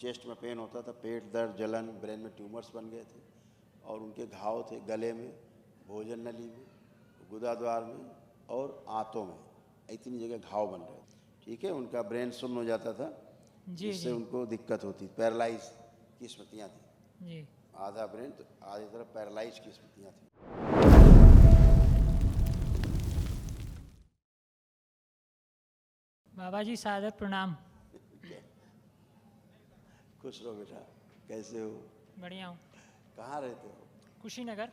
Chest में pen होता था, पेट दर्द, जलन, ब्रेन में ट्यूमर्स बन गए थे और उनके घाव थे गले में, भोजन नली में, गुदाद्वार में और आंतों में, इतनी जगह घाव बन रहे थे। ठीक है, उनका ब्रेन सुन्न हो जाता था जिससे उनको दिक्कत होती, पैरालाइज की स्मृतियाँ थी जी। आधा ब्रेन तो आधी तरफ पैरालाइज की स्मृतियाँ थी। बाबा जी सादर प्रणाम। खुश रहो बेटा, कैसे हो? बढ़िया हूँ। कहाँ रहते हो? कुशीनगर।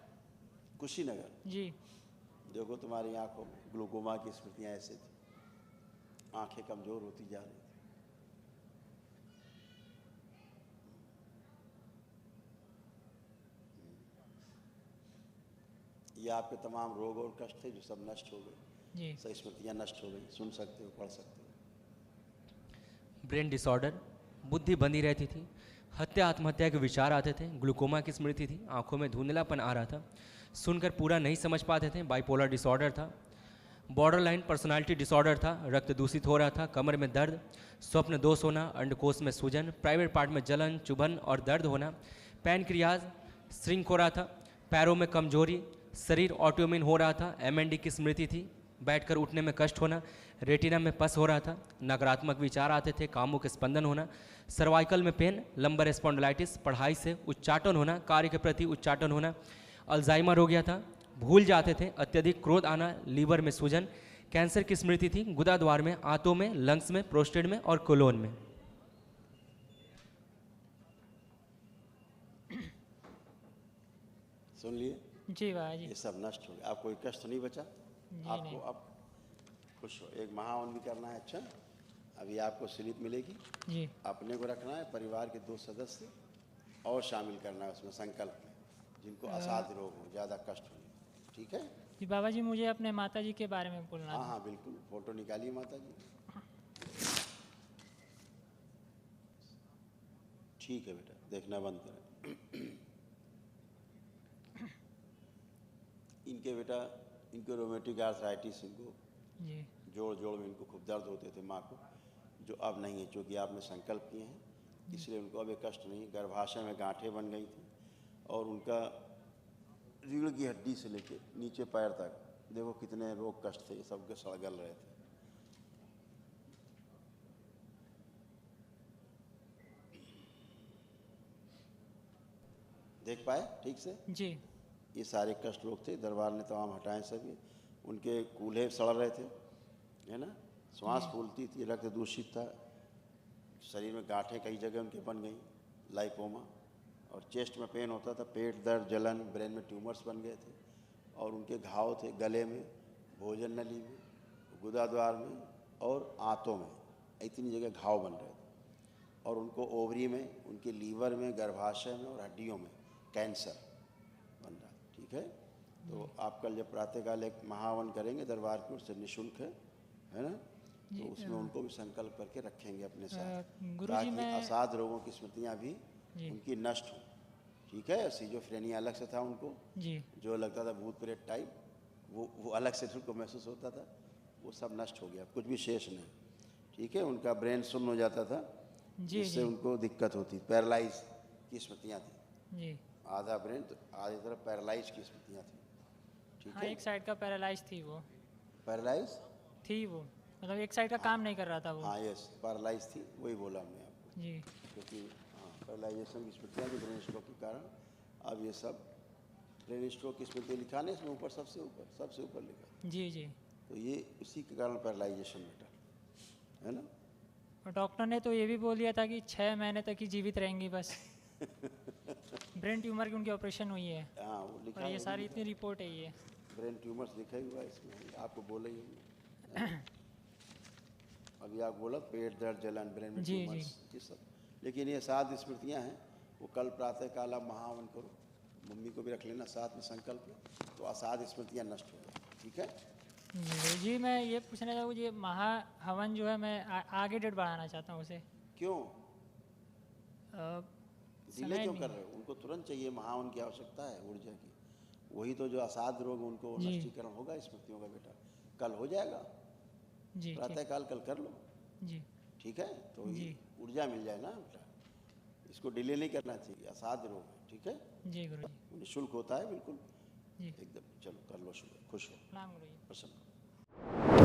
कुशीनगर जी। देखो तुम्हारी आंखों में ग्लूकोमा की स्मृतियाँ ऐसे थी, आंखें कमजोर होती जा रही थी। ये आपके तमाम रोग और कष्ट थे जो सब नष्ट हो गए जी। सब स्मृतियाँ नष्ट हो गई, सुन सकते हो, पढ़ सकते हो। ब्रेन डिसऑर्डर, बुद्धि बंधी रहती थी, हत्या आत्महत्या के विचार आते थे, ग्लूकोमा की स्मृति थी, आंखों में धुंधलापन आ रहा था, सुनकर पूरा नहीं समझ पाते थे, बाइपोलर डिसऑर्डर था, बॉर्डरलाइन पर्सनालिटी डिसऑर्डर था, रक्त दूषित हो रहा था, कमर में दर्द, स्वप्न दोष होना, अंडकोश में सूजन, प्राइवेट पार्ट में जलन, चुभन और दर्द होना, पैनक्रियाज श्रिंक हो रहा था, पैरों में कमजोरी, शरीर ऑटोइम्यून हो रहा था, एमएनडी की स्मृति थी, बैठकर उठने में कष्ट होना, रेटिना में पस हो रहा था, नकारात्मक विचार आते थे, कामों के स्पंदन होना, सर्वाइकल में पेन, लंबर स्पॉन्डिलाइटिस, पढ़ाई से उच्चाटन होना, कार्य के प्रति उच्चाटन होना, अल्जाइमर हो गया था, भूल जाते थे, अत्यधिक क्रोध आना, लीवर में सूजन, कैंसर की स्मृति थी, गुदाद्वार में, आंतों में, लंग्स में, प्रोस्टेट में और कोलोन में। सुन लिए जी बाबा जी। ये सब नष्ट हो गया, आप कोई कष्ट नहीं बचा आपको नहीं। अब खुश हो, एक महावन भी करना है। अच्छा, अभी आपको स्लिप मिलेगी जी, अपने को रखना है, परिवार के 2 सदस्य और शामिल करना है उसमें संकल्प में, जिनको असाध्य रोग हो, ज़्यादा कष्ट हो। ठीक है जी बाबा जी, मुझे अपने माता जी के बारे में बोलना है। हाँ हाँ बिल्कुल, फोटो निकालिए माता जी। ठीक है बेटा, देखना बंद करें। इनके बेटा, इनको रोमेटिक आर्थराइटिस, इनको जी जोड़ में इनको खूब दर्द होते थे माँ को, जो अब नहीं है, चूँकि आपने संकल्प किए हैं इसलिए उनको अब ये कष्ट नहीं। गर्भाशय में गांठें बन गई थी और उनका रीढ़ की हड्डी से लेके नीचे पैर तक देखो कितने रोग कष्ट थे, सबके सड़गल रहे थे। देख पाए ठीक से जी? ये सारे कष्ट रोग थे, दरबार ने तमाम हटाए सभी। उनके कूल्हे सड़ रहे थे, है ना, श्वास फूलती थी, रक्त दूषित था, शरीर में गांठें कई जगह उनके बन गई, लाइपोमा, और चेस्ट में पेन होता था, पेट दर्द, जलन, ब्रेन में ट्यूमर्स बन गए थे और उनके घाव थे गले में, भोजन नली में, गुदाद्वार में और आंतों में, इतनी जगह घाव बन रहे थे और उनको ओवरी में, उनके लीवर में, गर्भाशय में और हड्डियों में कैंसर बन रहा है। ठीक है, तो आप कल जब प्रातःकाल एक महावन करेंगे दरबार की ओर से, निःशुल्क है ना, तो उसमें उनको भी संकल्प करके रखेंगे अपने साथ, ताकि असाध रोगों की स्मृतियाँ भी उनकी नष्ट हो। ठीक है, सिजोफ्रेनिया अलग से था उनको जी, जो लगता था भूत प्रेत टाइप, वो अलग से उनको महसूस होता था, वो सब नष्ट हो गया, कुछ भी शेष नहीं। ठीक है, उनका ब्रेन सुन्न हो जाता था जिससे उनको दिक्कत होती, पैरालाइज की स्मृतियाँ थी जी, आधा ब्रेन तो आधी तरफ पैरालाइज की स्मृतियाँ थी। ठीक है, एक साइड का पैरालाइज थी, वो पैरालाइज थी, वो मतलब एक साइड का काम नहीं कर रहा था वो। हाँ यस, पैरालाइज थी, वही बोला हमने आपको जी, क्योंकि हाँ पैरालाइजेशन की स्मृतियाँ थी ब्रेन स्ट्रोक के कारण। अब ये सब ब्रेन स्ट्रोक की स्मृति लिखा नहीं इसमें, ऊपर सबसे ऊपर लिखा जी जी, तो ये इसी के कारण पैरालाइजेशन बेटा, है ना। और डॉक्टर ने तो ये भी बोल दिया था कि 6 महीने तक ही जीवित रहेंगी बस। ब्रेन ट्यूमर की उनकी ऑपरेशन हुई है। हाँ वो लिखा, और ये सारी इतनी रिपोर्ट है, ये ब्रेन ट्यूमर्स लिखा ही हुआ है इसमें, आपको बोला ही हमने। अभी आप बोला पेट दर्द, जलन, ब्रेन में ट्यूमर्स, ये सब, लेकिन ये सात स्मृतियाँ हैं। वो कल प्रातः काल आप महावन करो, मम्मी को भी रख लेना साथ में संकल्प, तो असाध स्मृतियाँ नष्ट हो जाए। ठीक है जी, मैं ये पूछना चाहूँ, ये महाहवन जो है मैं आगे डेट बढ़ाना चाहता हूँ उसे। क्यों डिले क्यों कर रहे हो? उनको तुरंत चाहिए, महावन की आवश्यकता है ऊर्जा की, वही तो जो असाध रोग उनको नष्टीकरण होगा स्मृतियों का बेटा, कल हो जाएगा जी, प्रातःकाल कल कर लो जी, ठीक है, तो ऊर्जा मिल जाए ना बेटा। इसको डिले नहीं करना चाहिए, असाध्य रोग है, ठीक है, जी गुरुजी। निःशुल्क होता है बिल्कुल जी एकदम। चलो कर लो शुरू, खुश हो, प्रणाम गुरुजी। प्रसन्न हो।